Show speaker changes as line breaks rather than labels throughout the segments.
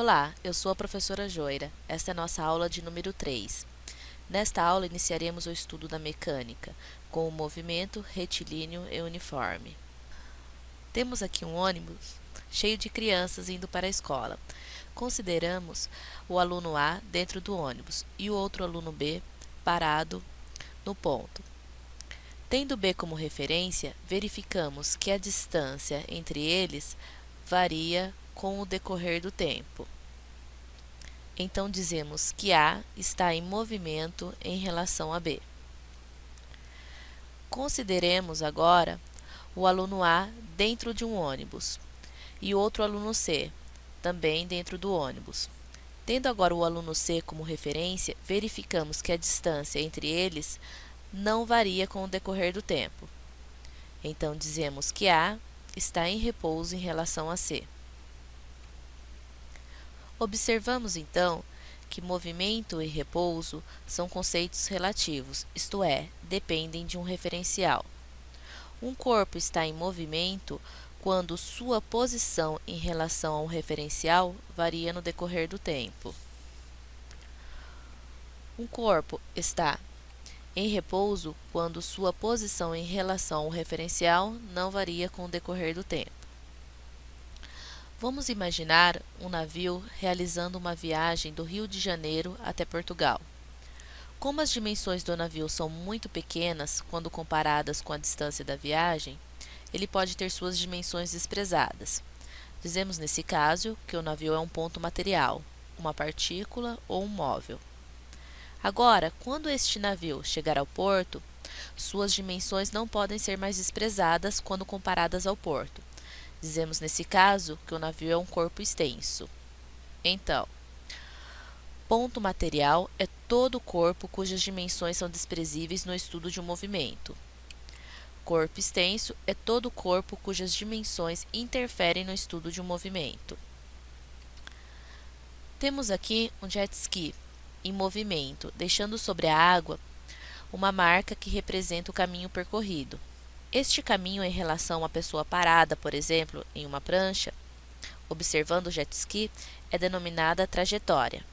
Olá, eu sou a professora Joira. Esta é a nossa aula de número 3. Nesta aula iniciaremos o estudo da mecânica, com o movimento retilíneo e uniforme. Temos aqui um ônibus cheio de crianças indo para a escola. Consideramos o aluno A dentro do ônibus e o outro aluno B parado no ponto. Tendo B como referência, verificamos que a distância entre eles varia com o decorrer do tempo. Então, dizemos que A está em movimento em relação a B. Consideremos agora o aluno A dentro de um ônibus e o outro aluno C, também dentro do ônibus. Tendo agora o aluno C como referência, verificamos que a distância entre eles não varia com o decorrer do tempo. Então, dizemos que A está em repouso em relação a C. Observamos, então, que movimento e repouso são conceitos relativos, isto é, dependem de um referencial. Um corpo está em movimento quando sua posição em relação a um referencial varia no decorrer do tempo. Um corpo está em repouso quando sua posição em relação ao referencial não varia com o decorrer do tempo. Vamos imaginar um navio realizando uma viagem do Rio de Janeiro até Portugal. Como as dimensões do navio são muito pequenas quando comparadas com a distância da viagem, ele pode ter suas dimensões desprezadas. Dizemos nesse caso que o navio é um ponto material, uma partícula ou um móvel. Agora, quando este navio chegar ao porto, suas dimensões não podem ser mais desprezadas quando comparadas ao porto. Dizemos nesse caso que o navio é um corpo extenso. Então, ponto material é todo corpo cujas dimensões são desprezíveis no estudo de um movimento. Corpo extenso é todo corpo cujas dimensões interferem no estudo de um movimento. Temos aqui um jet ski em movimento, deixando sobre a água uma marca que representa o caminho percorrido. Este caminho em relação a uma pessoa parada, por exemplo, em uma prancha, observando o jet ski, é denominada trajetória.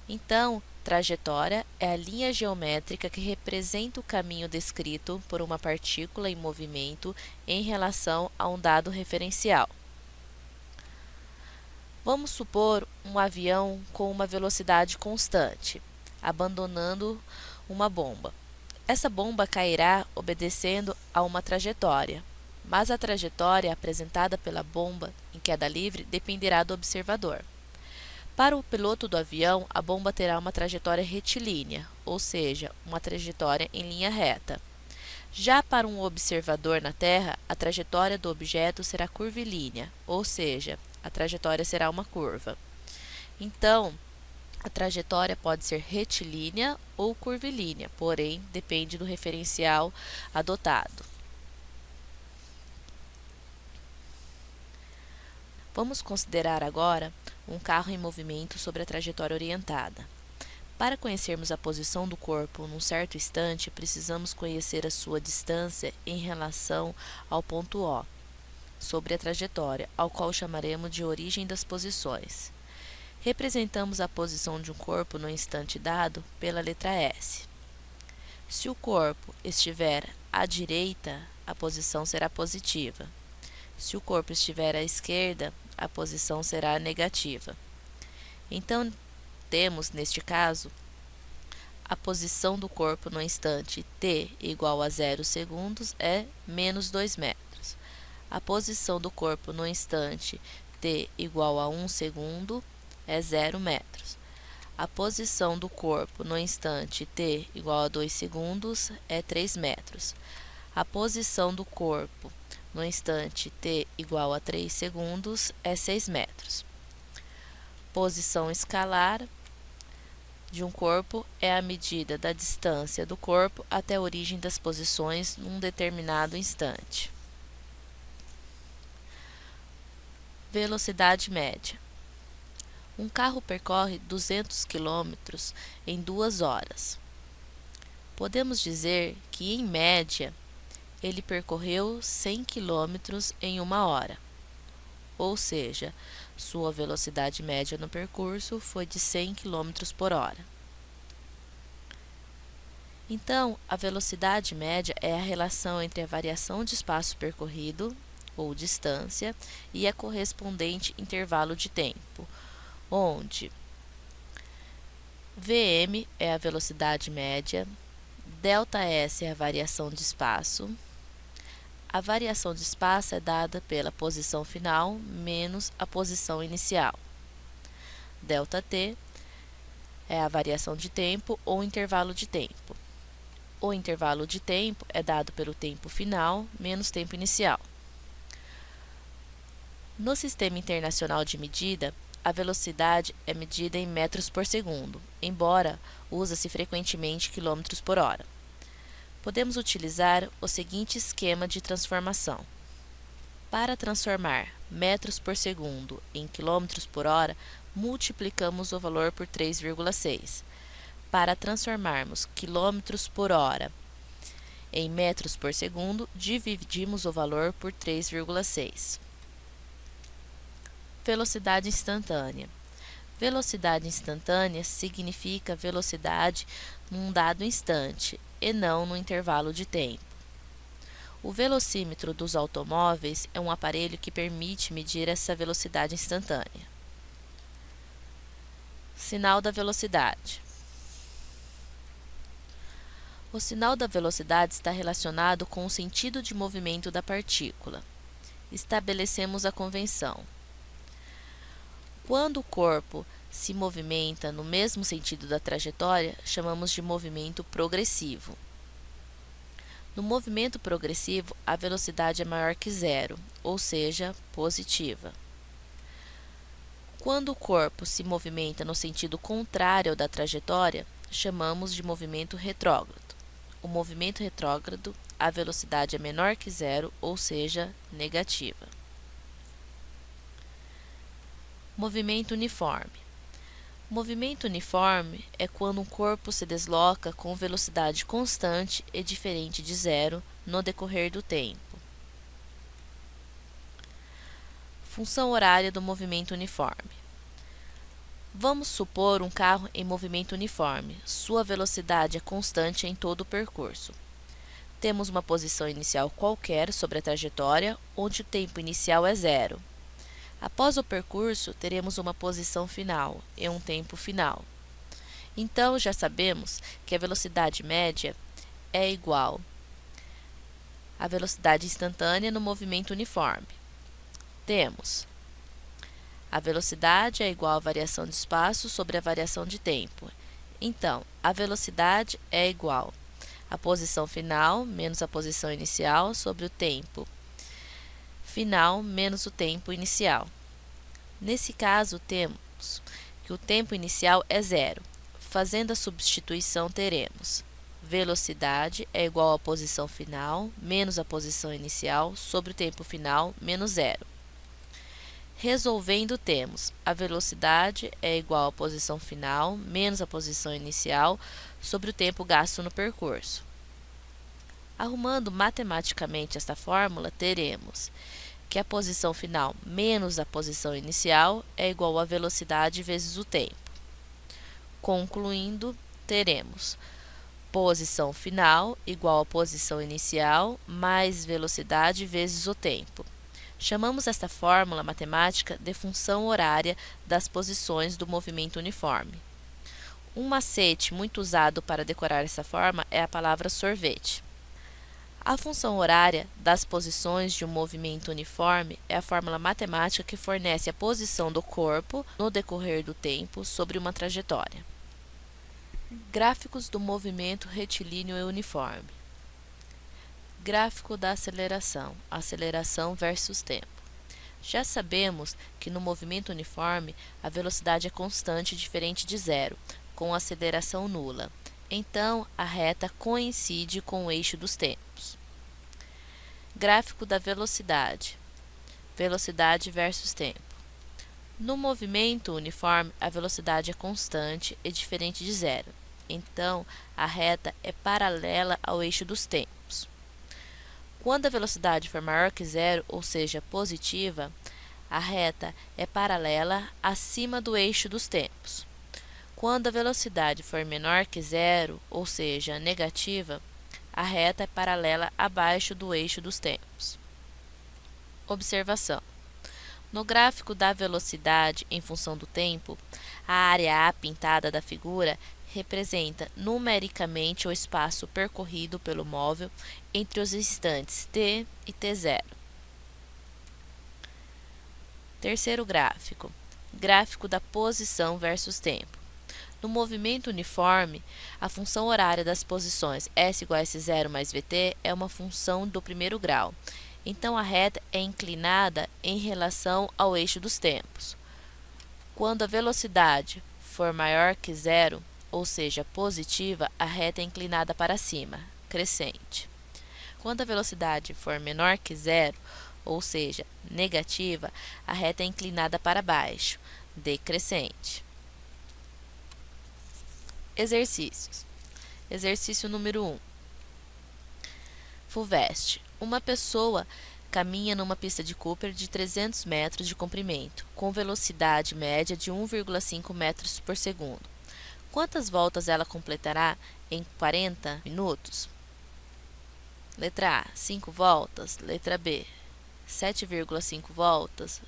Então, trajetória é a linha geométrica que representa o caminho descrito por uma partícula em movimento em relação a um dado referencial. Vamos supor um avião com uma velocidade constante, abandonando uma bomba. Essa bomba cairá obedecendo a uma trajetória, mas a trajetória apresentada pela bomba em queda livre dependerá do observador. Para o piloto do avião, a bomba terá uma trajetória retilínea, ou seja, uma trajetória em linha reta. Já para um observador na Terra, a trajetória do objeto será curvilínea, ou seja, a trajetória será uma curva. Então, a trajetória pode ser retilínea ou curvilínea, porém, depende do referencial adotado. Vamos considerar agora um carro em movimento sobre a trajetória orientada. Para conhecermos a posição do corpo num certo instante, precisamos conhecer a sua distância em relação ao ponto O, sobre a trajetória, ao qual chamaremos de origem das posições. Representamos a posição de um corpo no instante dado pela letra S. Se o corpo estiver à direita, a posição será positiva. Se o corpo estiver à esquerda, a posição será negativa. Então, temos, neste caso, a posição do corpo no instante t igual a 0 segundos é menos 2 metros. A posição do corpo no instante t igual a 1 segundo é 0 metros. A posição do corpo no instante t igual a 2 segundos é 3 metros. A posição do corpo no instante t igual a 3 segundos é 6 metros. Posição escalar de um corpo é a medida da distância do corpo até a origem das posições num determinado instante. Velocidade média. Um carro percorre 200 km em 2 horas. Podemos dizer que, em média, ele percorreu 100 km em 1 hora, ou seja, Sua velocidade média no percurso foi de 100 km por hora. Então, a velocidade média é a relação entre a variação de espaço percorrido, ou distância, e a correspondente intervalo de tempo, onde Vm é a velocidade média, ΔS é a variação de espaço. A variação de espaço é dada pela posição final menos a posição inicial. ΔT é a variação de tempo ou intervalo de tempo. O intervalo de tempo é dado pelo tempo final menos tempo inicial. No Sistema Internacional de Medida, a velocidade é medida em metros por segundo, embora usa-se frequentemente quilômetros por hora. Podemos utilizar o seguinte esquema de transformação. Para transformar metros por segundo em quilômetros por hora, multiplicamos o valor por 3,6. Para transformarmos quilômetros por hora em metros por segundo, dividimos o valor por 3,6. Velocidade instantânea. Velocidade instantânea significa velocidade num dado instante e não no intervalo de tempo. O velocímetro dos automóveis é um aparelho que permite medir essa velocidade instantânea. Sinal da velocidade. O sinal da velocidade está relacionado com o sentido de movimento da partícula. Estabelecemos a convenção. Quando o corpo se movimenta no mesmo sentido da trajetória, chamamos de movimento progressivo. No movimento progressivo, a velocidade é maior que zero, ou seja, positiva. Quando o corpo se movimenta no sentido contrário ao da trajetória, chamamos de movimento retrógrado. O movimento retrógrado, a velocidade é menor que zero, ou seja, negativa. Movimento uniforme. Movimento uniforme é quando um corpo se desloca com velocidade constante e diferente de zero no decorrer do tempo. Função horária do movimento uniforme. Vamos supor um carro em movimento uniforme. Sua velocidade é constante em todo o percurso. Temos uma posição inicial qualquer sobre a trajetória, onde o tempo inicial é zero. Após o percurso, teremos uma posição final e um tempo final. Então, já sabemos que a velocidade média é igual à velocidade instantânea no movimento uniforme. Temos a velocidade é igual à variação de espaço sobre a variação de tempo. Então, a velocidade é igual à posição final menos a posição inicial sobre o tempo final menos o tempo inicial. Nesse caso, temos que o tempo inicial é zero. Fazendo a substituição, teremos velocidade é igual à posição final menos a posição inicial sobre o tempo final menos zero. Resolvendo, temos a velocidade é igual à posição final menos a posição inicial sobre o tempo gasto no percurso. Arrumando matematicamente esta fórmula, teremos que a posição final menos a posição inicial é igual à velocidade vezes o tempo. Concluindo, teremos posição final igual à posição inicial mais velocidade vezes o tempo. Chamamos esta fórmula matemática de função horária das posições do movimento uniforme. Um macete muito usado para decorar essa forma é a palavra sorvete. A função horária das posições de um movimento uniforme é a fórmula matemática que fornece a posição do corpo no decorrer do tempo sobre uma trajetória. Gráficos do movimento retilíneo e uniforme. Gráfico da aceleração versus tempo. Já sabemos que no movimento uniforme a velocidade é constante diferente de zero, com aceleração nula. Então, a reta coincide com o eixo dos tempos. Gráfico da velocidade versus tempo. No movimento uniforme, a velocidade é constante e diferente de zero. Então, a reta é paralela ao eixo dos tempos. Quando a velocidade for maior que zero, ou seja, positiva, a reta é paralela acima do eixo dos tempos. Quando a velocidade for menor que zero, ou seja, negativa, a reta é paralela abaixo do eixo dos tempos. Observação: no gráfico da velocidade em função do tempo, a área A pintada da figura representa numericamente o espaço percorrido pelo móvel entre os instantes t e t0. Terceiro gráfico: gráfico da posição versus tempo. No movimento uniforme, a função horária das posições S igual a S0 mais VT é uma função do primeiro grau. Então, a reta é inclinada em relação ao eixo dos tempos. Quando a velocidade for maior que zero, ou seja, positiva, a reta é inclinada para cima, crescente. Quando a velocidade for menor que zero, ou seja, negativa, a reta é inclinada para baixo, decrescente. Exercícios. Exercício número 1. FUVEST. Uma pessoa caminha numa pista de Cooper de 300 metros de comprimento, com velocidade média de 1,5 metros por segundo. Quantas voltas ela completará em 40 minutos? Letra A, 5 voltas. Letra B, 7,5 voltas.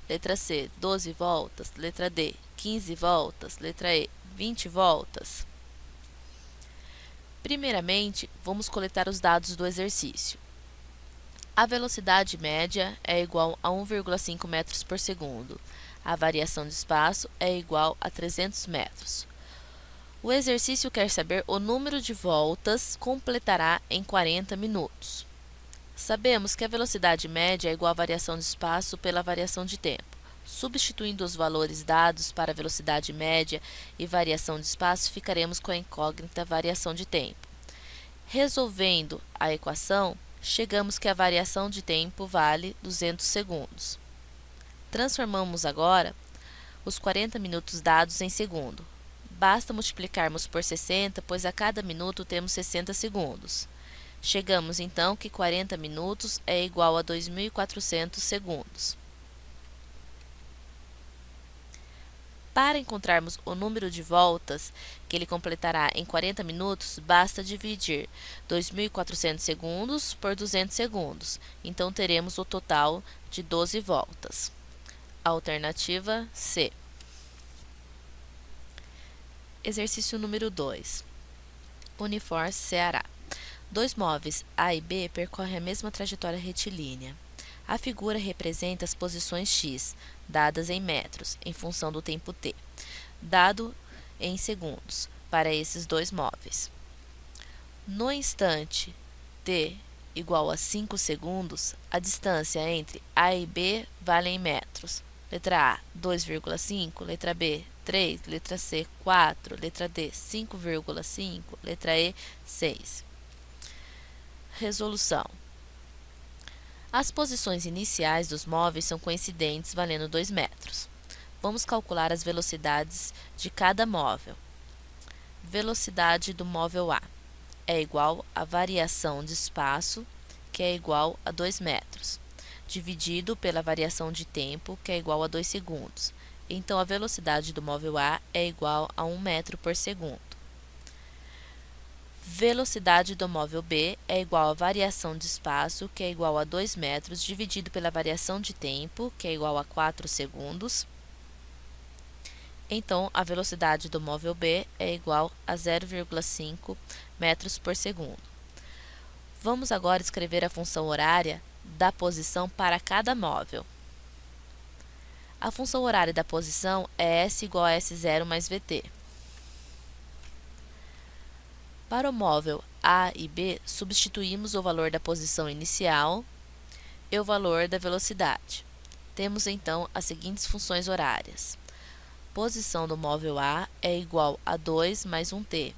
Letra C, 12 voltas. Letra D, 15 voltas. Letra E, 20 voltas. Primeiramente, vamos coletar os dados do exercício. A velocidade média é igual a 1,5 metros por segundo. A variação de espaço é igual a 300 metros. O exercício quer saber o número de voltas completará em 40 minutos. Sabemos que a velocidade média é igual à variação de espaço pela variação de tempo. Substituindo os valores dados para a velocidade média e variação de espaço, ficaremos com a incógnita variação de tempo. Resolvendo a equação, chegamos que a variação de tempo vale 200 segundos. Transformamos agora os 40 minutos dados em segundo. Basta multiplicarmos por 60, pois a cada minuto temos 60 segundos. Chegamos então que 40 minutos é igual a 2.400 segundos. Para encontrarmos o número de voltas que ele completará em 40 minutos, basta dividir 2.400 segundos por 200 segundos. Então, teremos o total de 12 voltas. Alternativa C. Exercício número 2. Unifor, Ceará. Dois móveis A e B percorrem a mesma trajetória retilínea. A figura representa as posições x, dadas em metros, em função do tempo t, dado em segundos, para esses dois móveis. No instante t igual a 5 segundos, a distância entre A e B vale em metros. Letra A, 2,5, letra B, 3, letra C, 4, letra D, 5,5, letra E, 6. Resolução. As posições iniciais dos móveis são coincidentes, valendo 2 metros. Vamos calcular as velocidades de cada móvel. Velocidade do móvel A é igual à variação de espaço, que é igual a 2 metros, dividido pela variação de tempo, que é igual a 2 segundos. Então, a velocidade do móvel A é igual a 1 metro por segundo. Velocidade do móvel B é igual à variação de espaço, que é igual a 2 metros, dividido pela variação de tempo, que é igual a 4 segundos. Então, a velocidade do móvel B é igual a 0,5 metros por segundo. Vamos agora escrever a função horária da posição para cada móvel. A função horária da posição é S igual a S0 mais VT. Para o móvel A e B, substituímos o valor da posição inicial e o valor da velocidade. Temos então as seguintes funções horárias. Posição do móvel A é igual a 2 mais 1t.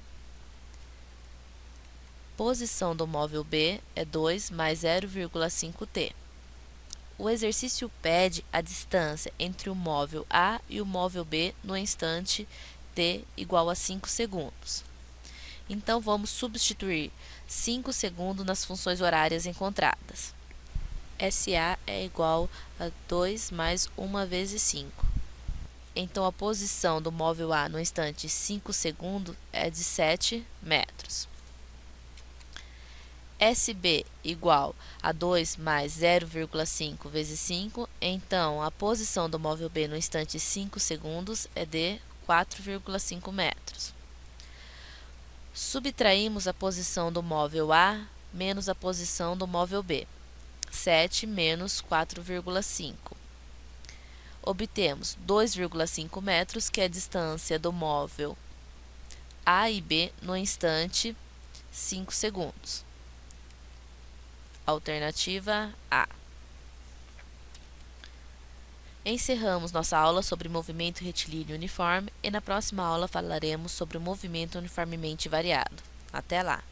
Posição do móvel B é 2 mais 0,5t. O exercício pede a distância entre o móvel A e o móvel B no instante t igual a 5 segundos. Então, vamos substituir 5 segundos nas funções horárias encontradas. SA é igual a 2 mais 1 vezes 5. Então, a posição do móvel A no instante 5 segundos é de 7 metros. SB igual a 2 mais 0,5 vezes 5, então a posição do móvel B no instante 5 segundos é de 4,5 metros. Subtraímos a posição do móvel A menos a posição do móvel B, 7 menos 4,5. Obtemos 2,5 metros, que é a distância do móvel A e B no instante 5 segundos. Alternativa A. Encerramos nossa aula sobre movimento retilíneo uniforme e na próxima aula falaremos sobre o movimento uniformemente variado. Até lá!